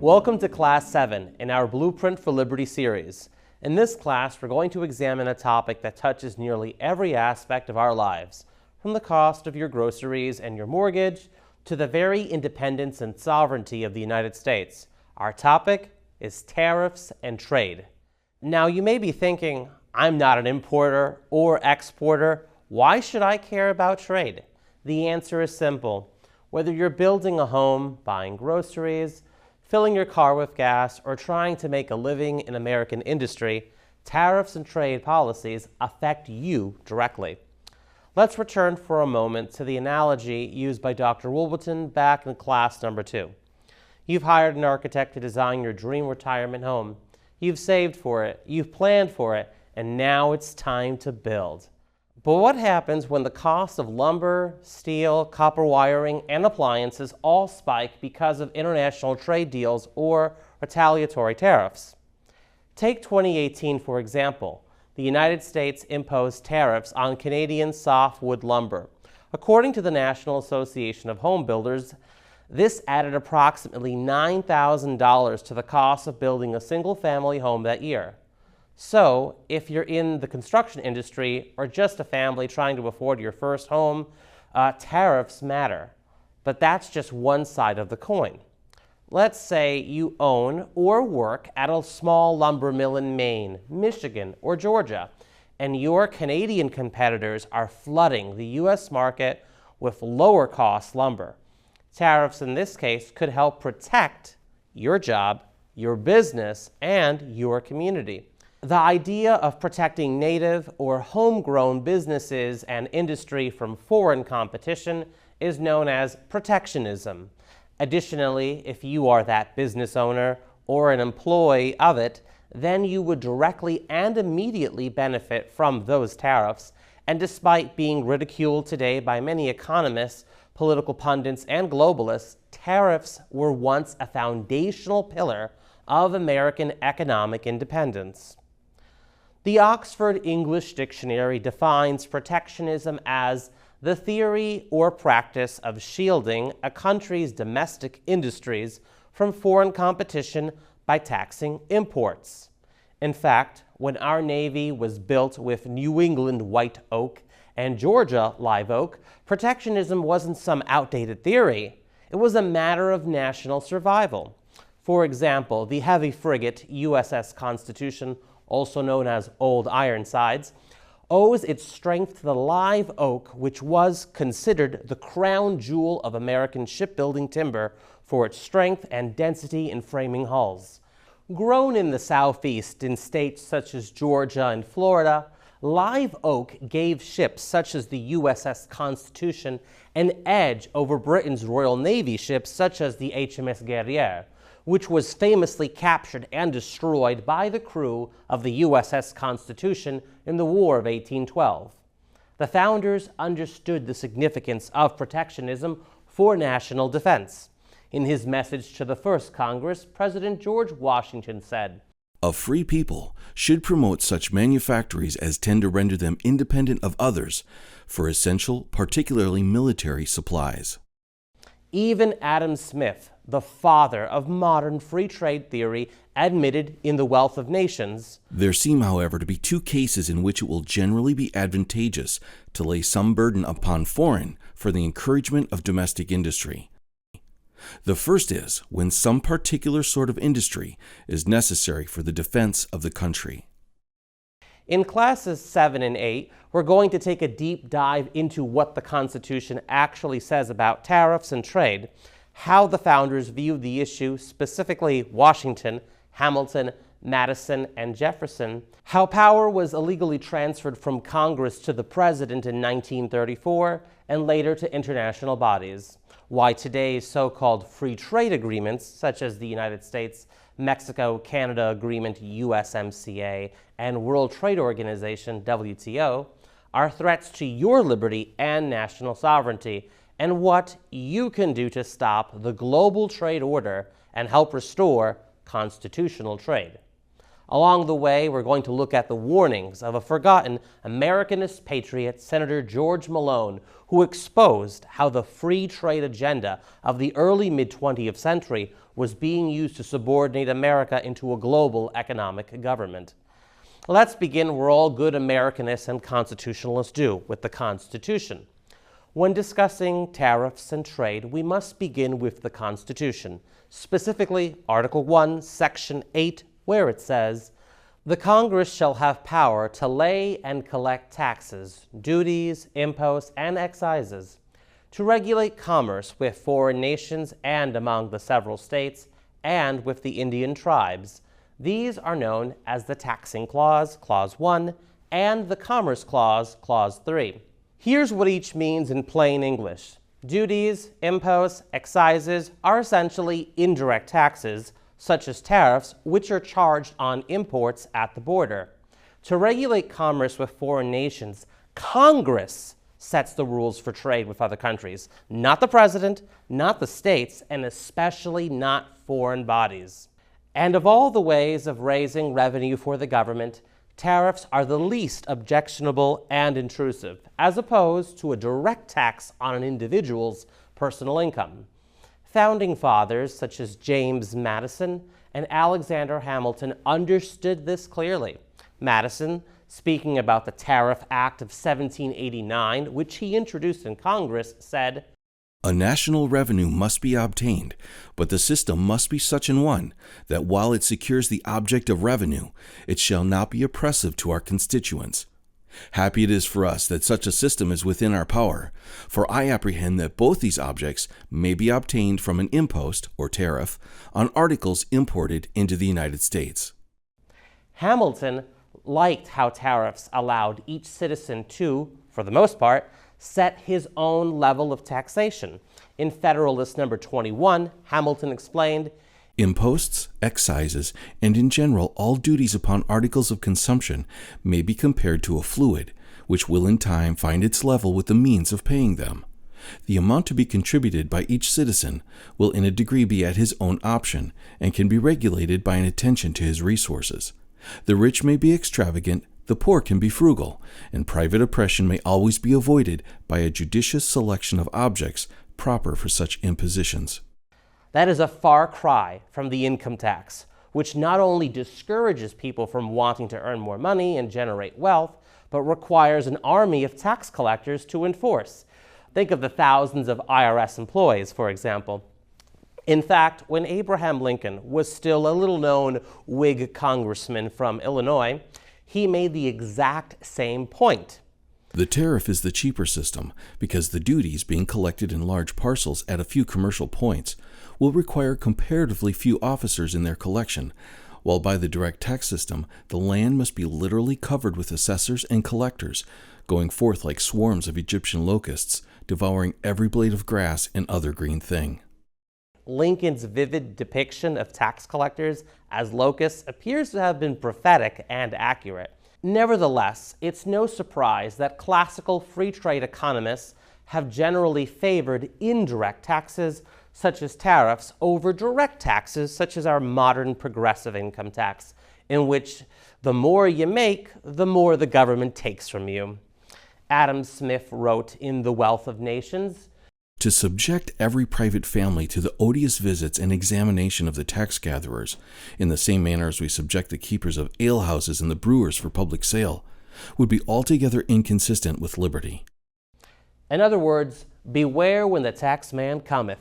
Welcome to Class 7 in our Blueprint for Liberty series. In this class, we're going to examine a topic that touches nearly every aspect of our lives, from the cost of your groceries and your mortgage to the very independence and sovereignty of the United States. Our topic is tariffs and trade. Now, you may be thinking, I'm not an importer or exporter. Why should I care about trade? The answer is simple. Whether you're building a home, buying groceries, filling your car with gas, or trying to make a living in American industry, tariffs and trade policies affect you directly. Let's return for a moment to the analogy used by Dr. Wolverton back in class number 2. You've hired an architect to design your dream retirement home. You've saved for it, you've planned for it, and now it's time to build. But what happens when the cost of lumber, steel, copper wiring, and appliances all spike because of international trade deals or retaliatory tariffs? Take 2018, for example. The United States imposed tariffs on Canadian softwood lumber. According to the National Association of Home Builders, this added approximately $9,000 to the cost of building a single-family home that year. So, if you're in the construction industry or just a family trying to afford your first home, tariffs matter. But that's just one side of the coin. Let's say you own or work at a small lumber mill in Maine, Michigan, or Georgia, and your Canadian competitors are flooding the U.S. market with lower-cost lumber. Tariffs in this case could help protect your job, your business, and your community. The idea of protecting native or homegrown businesses and industry from foreign competition is known as protectionism. Additionally, if you are that business owner or an employee of it, then you would directly and immediately benefit from those tariffs. And despite being ridiculed today by many economists, political pundits, and globalists, tariffs were once a foundational pillar of American economic independence. The Oxford English Dictionary defines protectionism as the theory or practice of shielding a country's domestic industries from foreign competition by taxing imports. In fact, when our Navy was built with New England white oak and Georgia live oak, protectionism wasn't some outdated theory. It was a matter of national survival. For example, the heavy frigate USS Constitution, also known as Old Ironsides, owes its strength to the live oak, which was considered the crown jewel of American shipbuilding timber for its strength and density in framing hulls. Grown in the Southeast in states such as Georgia and Florida, live oak gave ships such as the USS Constitution an edge over Britain's Royal Navy ships such as the HMS Guerriere, which was famously captured and destroyed by the crew of the USS Constitution in the War of 1812. The founders understood the significance of protectionism for national defense. In his message to the First Congress, President George Washington said, "A free people should promote such manufactories as tend to render them independent of others for essential, particularly military supplies." Even Adam Smith, the father of modern free trade theory, admitted in The Wealth of Nations, "There seem, however, to be two cases in which it will generally be advantageous to lay some burden upon foreign for the encouragement of domestic industry. The first is when some particular sort of industry is necessary for the defense of the country." In classes 7 and 8, we're going to take a deep dive into what the Constitution actually says about tariffs and trade, how the founders viewed the issue, specifically Washington, Hamilton, Madison, and Jefferson, how power was illegally transferred from Congress to the President in 1934, and later to international bodies, why today's so-called free trade agreements, such as the United States, Mexico-Canada Agreement USMCA, and World Trade Organization WTO, are threats to your liberty and national sovereignty, and what you can do to stop the global trade order and help restore constitutional trade. Along the way, we're going to look at the warnings of a forgotten Americanist patriot, Senator George Malone, who exposed how the free trade agenda of the early mid-20th century was being used to subordinate America into a global economic government. Let's begin where all good Americanists and constitutionalists do, with the Constitution. When discussing tariffs and trade, we must begin with the Constitution, specifically Article 1, Section 8, where it says, "The Congress shall have power to lay and collect taxes, duties, imposts, and excises, to regulate commerce with foreign nations and among the several states, and with the Indian tribes. These are known as the Taxing Clause, Clause 1, and the Commerce Clause, Clause 3. Here's what each means in plain English. Duties, imposts, excises are essentially indirect taxes, such as tariffs, which are charged on imports at the border. To regulate commerce with foreign nations, Congress sets the rules for trade with other countries, not the president, not the states, and especially not foreign bodies. And of all the ways of raising revenue for the government, tariffs are the least objectionable and intrusive, as opposed to a direct tax on an individual's personal income. Founding fathers such as James Madison and Alexander Hamilton understood this clearly. Madison, speaking about the Tariff Act of 1789, which he introduced in Congress, said, "A national revenue must be obtained, but the system must be such an one that while it secures the object of revenue, it shall not be oppressive to our constituents. Happy it is for us that such a system is within our power, for I apprehend that both these objects may be obtained from an impost, or tariff, on articles imported into the United States." Hamilton liked how tariffs allowed each citizen to, for the most part, set his own level of taxation. In Federalist Number 21, Hamilton explained, "Imposts, excises, and in general all duties upon articles of consumption may be compared to a fluid, which will in time find its level with the means of paying them. The amount to be contributed by each citizen will in a degree be at his own option, and can be regulated by an attention to his resources. The rich may be extravagant, the poor can be frugal, and private oppression may always be avoided by a judicious selection of objects proper for such impositions." That is a far cry from the income tax, which not only discourages people from wanting to earn more money and generate wealth, but requires an army of tax collectors to enforce. Think of the thousands of IRS employees, for example. In fact, when Abraham Lincoln was still a little-known Whig congressman from Illinois, he made the exact same point. "The tariff is the cheaper system because the duties, being collected in large parcels at a few commercial points, will require comparatively few officers in their collection, while by the direct tax system, the land must be literally covered with assessors and collectors, going forth like swarms of Egyptian locusts, devouring every blade of grass and other green thing." Lincoln's vivid depiction of tax collectors as locusts appears to have been prophetic and accurate. Nevertheless, it's no surprise that classical free trade economists have generally favored indirect taxes, such as tariffs, over direct taxes, such as our modern progressive income tax, in which the more you make, the more the government takes from you. Adam Smith wrote in The Wealth of Nations, "To subject every private family to the odious visits and examination of the tax gatherers, in the same manner as we subject the keepers of alehouses and the brewers for public sale, would be altogether inconsistent with liberty." In other words, beware when the taxman cometh.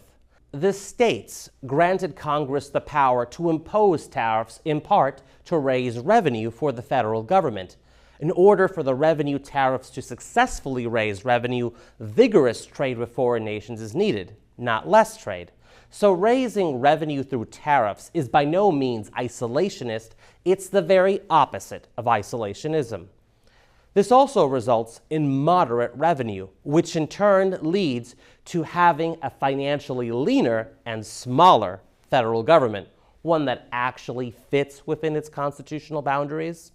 The states granted Congress the power to impose tariffs in part to raise revenue for the federal government. In order for the revenue tariffs to successfully raise revenue, vigorous trade with foreign nations is needed, not less trade. So raising revenue through tariffs is by no means isolationist, it's the very opposite of isolationism. This also results in moderate revenue, which in turn leads to having a financially leaner and smaller federal government, one that actually fits within its constitutional boundaries.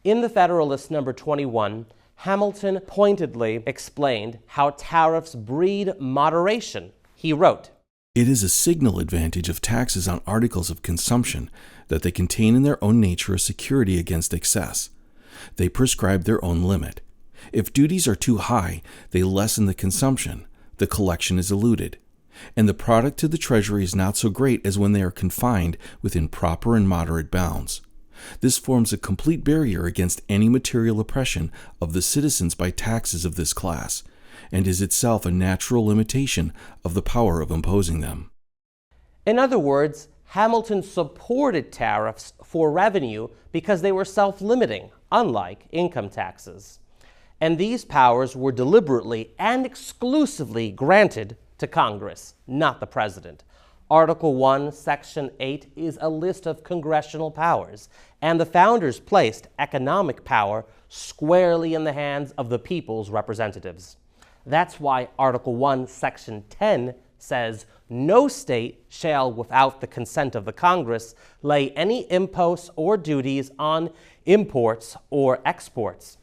In the Federalist Number 21, Hamilton pointedly explained how tariffs breed moderation. He wrote, It is a signal advantage of taxes on articles of consumption that they contain in their own nature a security against excess. They prescribe their own limit. If duties are too high, they lessen the consumption, the collection is eluded, and the product to the Treasury is not so great as when they are confined within proper and moderate bounds. This forms a complete barrier against any material oppression of the citizens by taxes of this class, and is itself a natural limitation of the power of imposing them. In other words, Hamilton supported tariffs for revenue because they were self-limiting, unlike income taxes. And these powers were deliberately and exclusively granted to Congress, not the President. Article 1, Section 8 is a list of congressional powers, and the founders placed economic power squarely in the hands of the people's representatives. That's why Article 1, Section 10 says, "No state shall, without the consent of the Congress, lay any imposts or duties on imports or exports."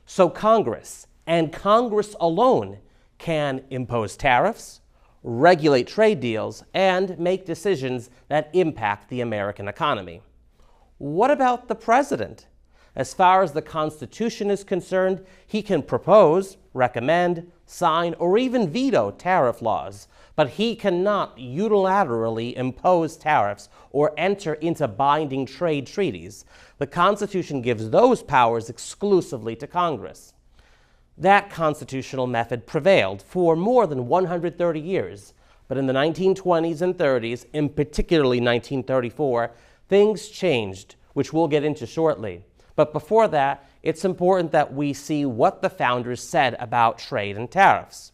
So Congress, and Congress alone, can impose tariffs, regulate trade deals, and make decisions that impact the American economy. What about the President? As far as the Constitution is concerned, he can propose, recommend, sign, or even veto tariff laws, but he cannot unilaterally impose tariffs or enter into binding trade treaties. The Constitution gives those powers exclusively to Congress. That constitutional method prevailed for more than 130 years, but in the 1920s and 30s, in particularly 1934, things changed, which we'll get into shortly. But before that, it's important that we see what the founders said about trade and tariffs.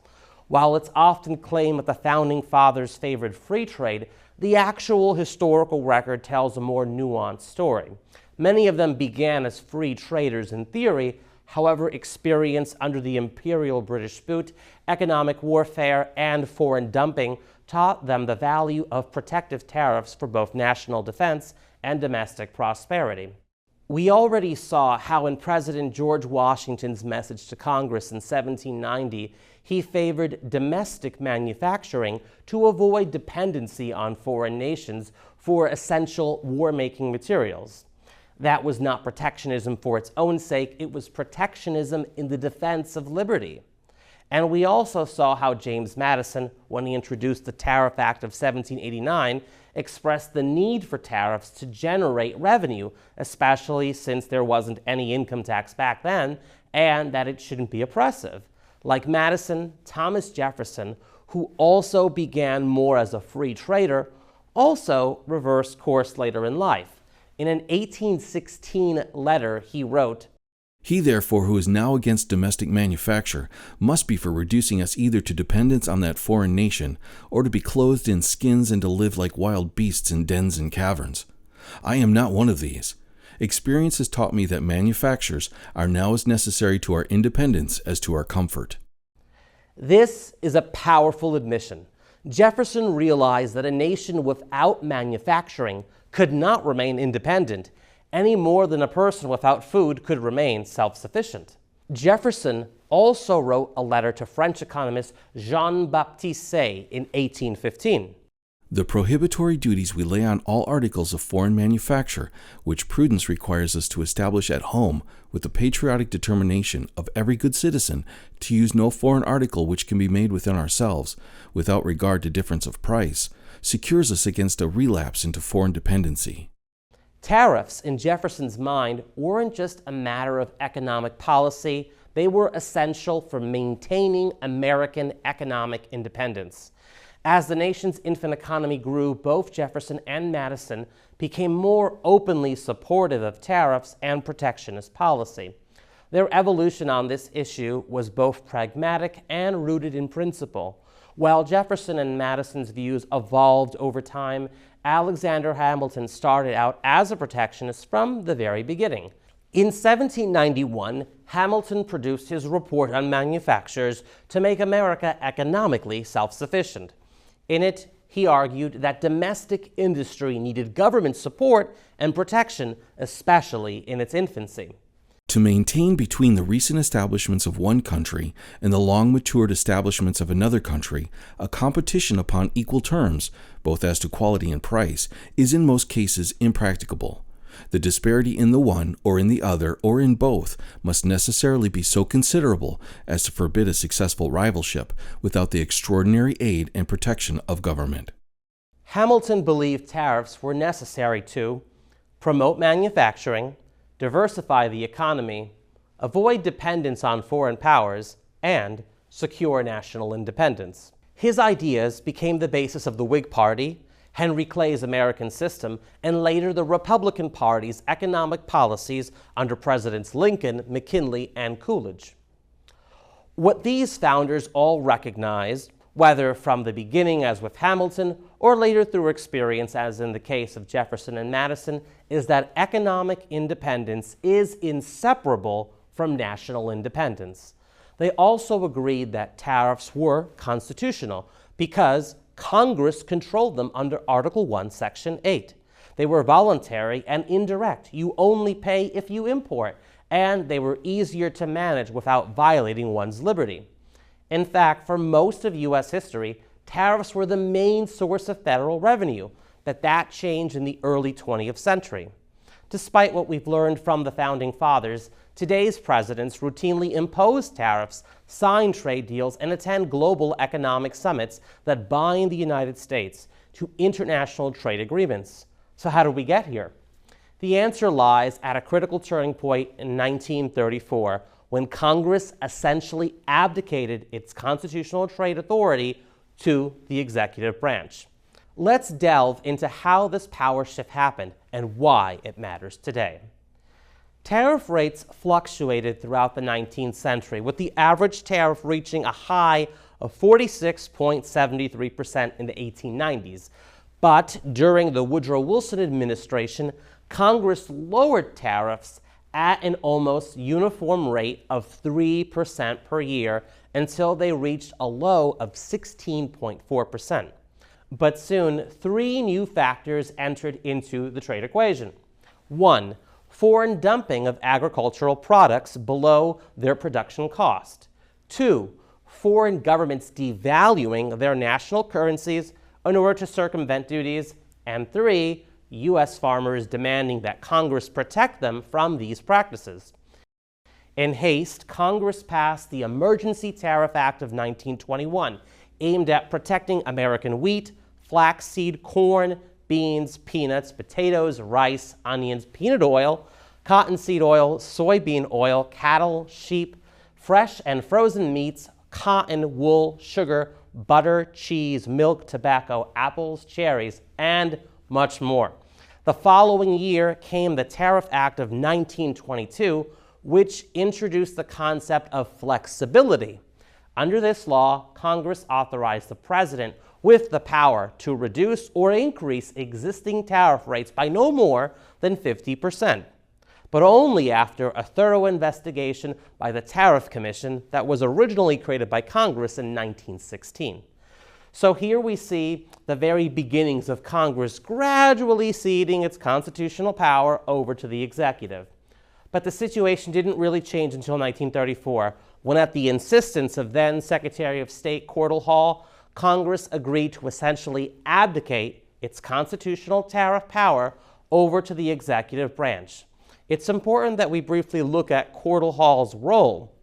While it's often claimed that the founding fathers favored free trade, the actual historical record tells a more nuanced story. Many of them began as free traders in theory. However, experience under the imperial British boot, economic warfare, and foreign dumping taught them the value of protective tariffs for both national defense and domestic prosperity. We already saw how in President George Washington's message to Congress in 1790, he favored domestic manufacturing to avoid dependency on foreign nations for essential war-making materials. That was not protectionism for its own sake, it was protectionism in the defense of liberty. And we also saw how James Madison, when he introduced the Tariff Act of 1789, expressed the need for tariffs to generate revenue, especially since there wasn't any income tax back then, and that it shouldn't be oppressive. Like Madison, Thomas Jefferson, who also began more as a free trader, also reversed course later in life. In an 1816 letter, he wrote, "He therefore who is now against domestic manufacture must be for reducing us either to dependence on that foreign nation, or to be clothed in skins and to live like wild beasts in dens and caverns. I am not one of these. Experience has taught me that manufactures are now as necessary to our independence as to our comfort." This is a powerful admission. Jefferson realized that a nation without manufacturing could not remain independent, any more than a person without food could remain self-sufficient. Jefferson also wrote a letter to French economist Jean-Baptiste Say in 1815. "The prohibitory duties we lay on all articles of foreign manufacture, which prudence requires us to establish at home with the patriotic determination of every good citizen to use no foreign article which can be made within ourselves, without regard to difference of price, secures us against a relapse into foreign dependency." Tariffs, in Jefferson's mind, weren't just a matter of economic policy, they were essential for maintaining American economic independence. As the nation's infant economy grew, both Jefferson and Madison became more openly supportive of tariffs and protectionist policy. Their evolution on this issue was both pragmatic and rooted in principle. While Jefferson and Madison's views evolved over time, Alexander Hamilton started out as a protectionist from the very beginning. In 1791, Hamilton produced his report on manufactures to make America economically self-sufficient. In it, he argued that domestic industry needed government support and protection, especially in its infancy. To maintain between the recent establishments of one country and the long-matured establishments of another country a competition upon equal terms, both as to quality and price, is in most cases impracticable. The disparity in the one, or in the other, or in both, must necessarily be so considerable as to forbid a successful rivalship without the extraordinary aid and protection of government. Hamilton believed tariffs were necessary to promote manufacturing, diversify the economy, avoid dependence on foreign powers, and secure national independence. His ideas became the basis of the Whig Party, Henry Clay's American system, and later the Republican Party's economic policies under Presidents Lincoln, McKinley, and Coolidge. What these founders all recognized, whether from the beginning as with Hamilton or later through experience as in the case of Jefferson and Madison, is that economic independence is inseparable from national independence. They also agreed that tariffs were constitutional because Congress controlled them under Article 1, Section 8. They were voluntary and indirect. You only pay if you import, and they were easier to manage without violating one's liberty. In fact, for most of U.S. history, tariffs were the main source of federal revenue. That changed in the early 20th century. Despite what we've learned from the Founding Fathers, today's presidents routinely impose tariffs, sign trade deals, and attend global economic summits that bind the United States to international trade agreements. So how did we get here? The answer lies at a critical turning point in 1934, when Congress essentially abdicated its constitutional trade authority to the executive branch. Let's delve into how this power shift happened and why it matters today. Tariff rates fluctuated throughout the 19th century, with the average tariff reaching a high of 46.73% in the 1890s. But during the Woodrow Wilson administration, Congress lowered tariffs at an almost uniform rate of 3% per year until they reached a low of 16.4%. But soon, three new factors entered into the trade equation. 1. Foreign dumping of agricultural products below their production cost. 2. Foreign governments devaluing their national currencies in order to circumvent duties. And 3. U.S. farmers demanding that Congress protect them from these practices. In haste, Congress passed the Emergency Tariff Act of 1921, aimed at protecting American wheat, flaxseed, corn, beans, peanuts, potatoes, rice, onions, peanut oil, cottonseed oil, soybean oil, cattle, sheep, fresh and frozen meats, cotton, wool, sugar, butter, cheese, milk, tobacco, apples, cherries, and much more. The following year came the Tariff Act of 1922, which introduced the concept of flexibility. Under this law, Congress authorized the president with the power to reduce or increase existing tariff rates by no more than 50%, but only after a thorough investigation by the Tariff Commission that was originally created by Congress in 1916. So here we see the very beginnings of Congress gradually ceding its constitutional power over to the executive. But the situation didn't really change until 1934, when at the insistence of then Secretary of State Cordell Hull, Congress agreed to essentially abdicate its constitutional tariff power over to the executive branch. It's important that we briefly look at Cordell Hull's role.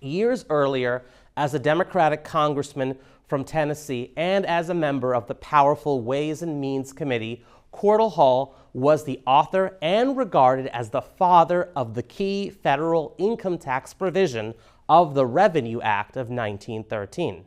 Years earlier, as a Democratic congressman from Tennessee and as a member of the powerful Ways and Means Committee, Cordell Hull was the author and regarded as the father of the key federal income tax provision of the Revenue Act of 1913.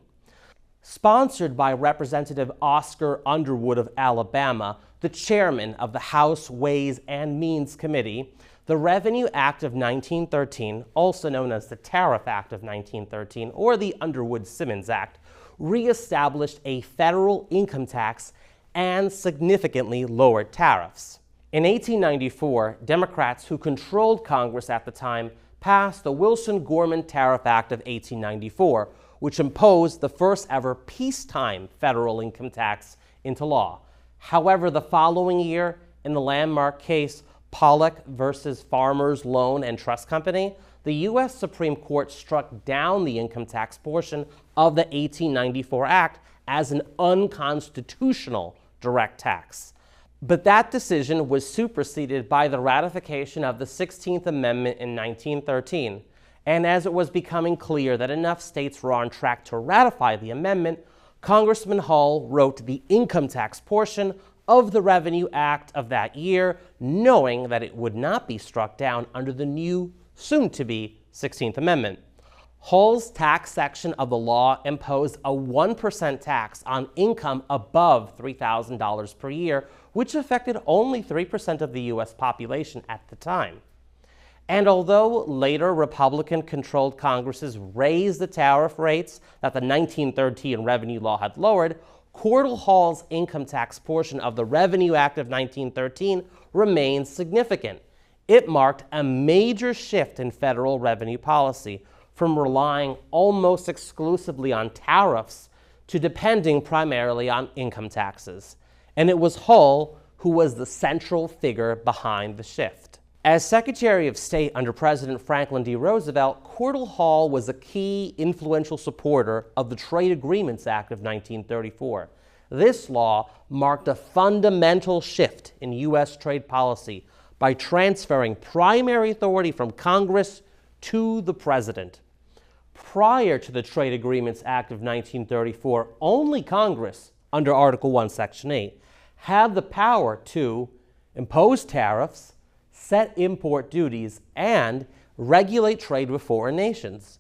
Sponsored by Representative Oscar Underwood of Alabama, the chairman of the House Ways and Means Committee, the Revenue Act of 1913, also known as the Tariff Act of 1913 or the Underwood-Simmons Act, reestablished a federal income tax and significantly lowered tariffs. In 1894, Democrats who controlled Congress at the time passed the Wilson-Gorman Tariff Act of 1894, which imposed the first ever peacetime federal income tax into law. However, the following year, in the landmark case Pollock versus Farmers Loan and Trust Company, the U.S. Supreme Court struck down the income tax portion of the 1894 Act as an unconstitutional direct tax. But that decision was superseded by the ratification of the 16th Amendment in 1913. And as it was becoming clear that enough states were on track to ratify the amendment, Congressman Hull wrote the income tax portion of the Revenue Act of that year, knowing that it would not be struck down under the new, soon-to-be 16th Amendment. Hull's tax section of the law imposed a 1% tax on income above $3,000 per year, which affected only 3% of the U.S. population at the time. And although later Republican-controlled Congresses raised the tariff rates that the 1913 revenue law had lowered, Cordell Hull's income tax portion of the Revenue Act of 1913 remains significant. It marked a major shift in federal revenue policy, from relying almost exclusively on tariffs to depending primarily on income taxes. And it was Hull who was the central figure behind the shift. As Secretary of State under President Franklin D. Roosevelt, Cordell Hull was a key influential supporter of the Trade Agreements Act of 1934. This law marked a fundamental shift in U.S. trade policy by transferring primary authority from Congress to the President. Prior to the Trade Agreements Act of 1934, only Congress, under Article 1, Section 8, had the power to impose tariffs, set import duties, and regulate trade with foreign nations.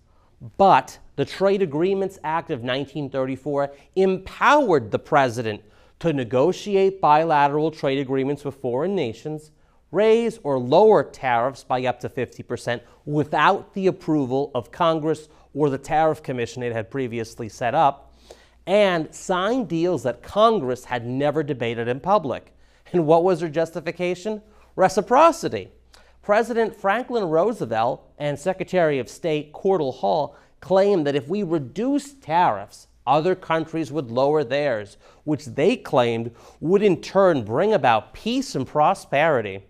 But the Trade Agreements Act of 1934 empowered the President to negotiate bilateral trade agreements with foreign nations, raise or lower tariffs by up to 50% without the approval of Congress or the Tariff Commission it had previously set up, and sign deals that Congress had never debated in public. And what was their justification? Reciprocity. President Franklin Roosevelt and Secretary of State Cordell Hull claimed that if we reduced tariffs, other countries would lower theirs, which they claimed would in turn bring about peace and prosperity.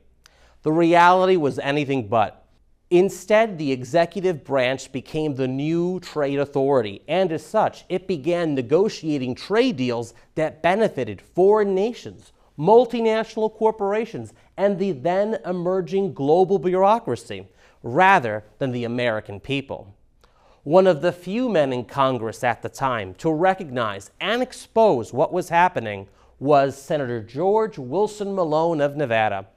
The reality was anything but. Instead, the executive branch became the new trade authority, and as such, it began negotiating trade deals that benefited foreign nations, multinational corporations, and the then emerging global bureaucracy, rather than the American people. One of the few men in Congress at the time to recognize and expose what was happening was Senator George Wilson Malone of Nevada.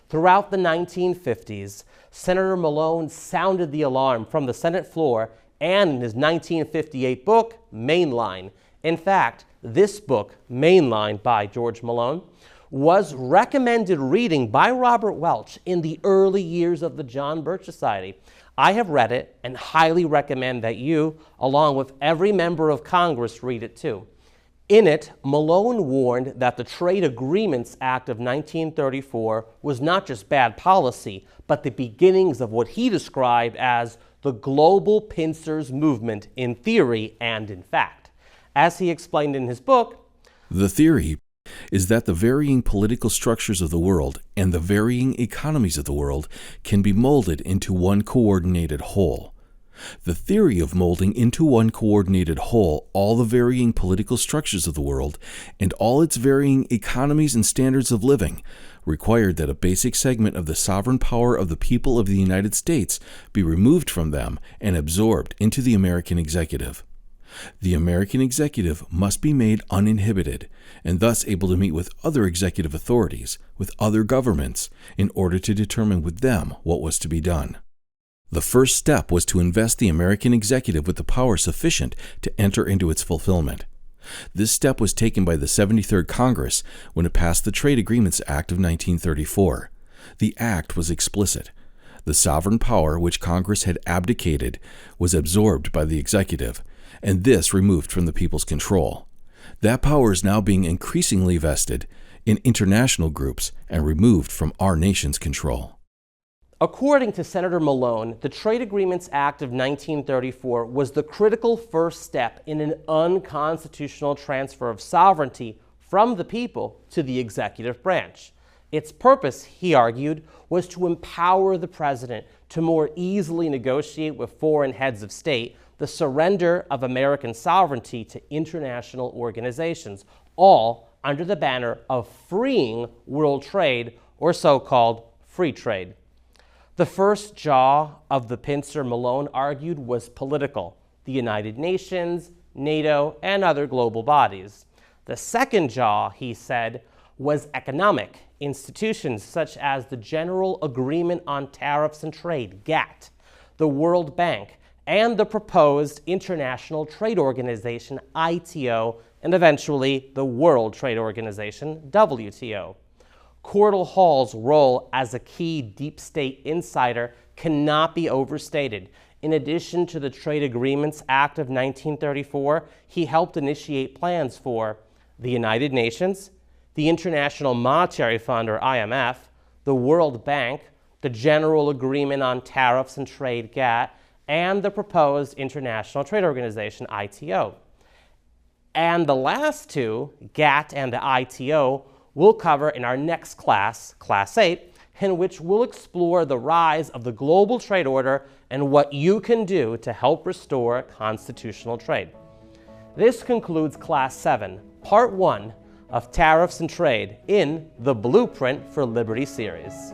Throughout the 1950s, Senator Malone sounded the alarm from the Senate floor and in his 1958 book, Mainline. In fact, this book, Mainline by George Malone, was recommended reading by Robert Welch in the early years of the John Birch Society. I have read it and highly recommend that you, along with every member of Congress, read it too. In it, Malone warned that the Trade Agreements Act of 1934 was not just bad policy, but the beginnings of what he described as the global pincers movement in theory and in fact. As he explained in his book, the theory is that the varying political structures of the world and the varying economies of the world can be molded into one coordinated whole. The theory of molding into one coordinated whole all the varying political structures of the world and all its varying economies and standards of living required that a basic segment of the sovereign power of the people of the United States be removed from them and absorbed into the American executive. The American executive must be made uninhibited and thus able to meet with other executive authorities, with other governments, in order to determine with them what was to be done. The first step was to invest the American executive with the power sufficient to enter into its fulfillment. This step was taken by the 73rd Congress when it passed the Trade Agreements Act of 1934. The act was explicit. The sovereign power which Congress had abdicated was absorbed by the executive, and this removed from the people's control. That power is now being increasingly vested in international groups and removed from our nation's control. According to Senator Malone, the Trade Agreements Act of 1934 was the critical first step in an unconstitutional transfer of sovereignty from the people to the executive branch. Its purpose, he argued, was to empower the president to more easily negotiate with foreign heads of state the surrender of American sovereignty to international organizations, all under the banner of freeing world trade, or so-called free trade. The first jaw of the pincer, Malone argued, was political: the United Nations, NATO, and other global bodies. The second jaw, he said, was economic: institutions such as the General Agreement on Tariffs and Trade, GATT, the World Bank, and the proposed International Trade Organization, ITO, and eventually the World Trade Organization, WTO. Cordell Hull's role as a key deep state insider cannot be overstated. In addition to the Trade Agreements Act of 1934, he helped initiate plans for the United Nations, the International Monetary Fund, or IMF, the World Bank, the General Agreement on Tariffs and Trade, GATT, and the proposed International Trade Organization, ITO. And the last two, GATT and the ITO, we'll cover in our next class, Class 8, in which we'll explore the rise of the global trade order and what you can do to help restore constitutional trade. This concludes Class 7, Part 1 of Tariffs and Trade in the Blueprint for Liberty series.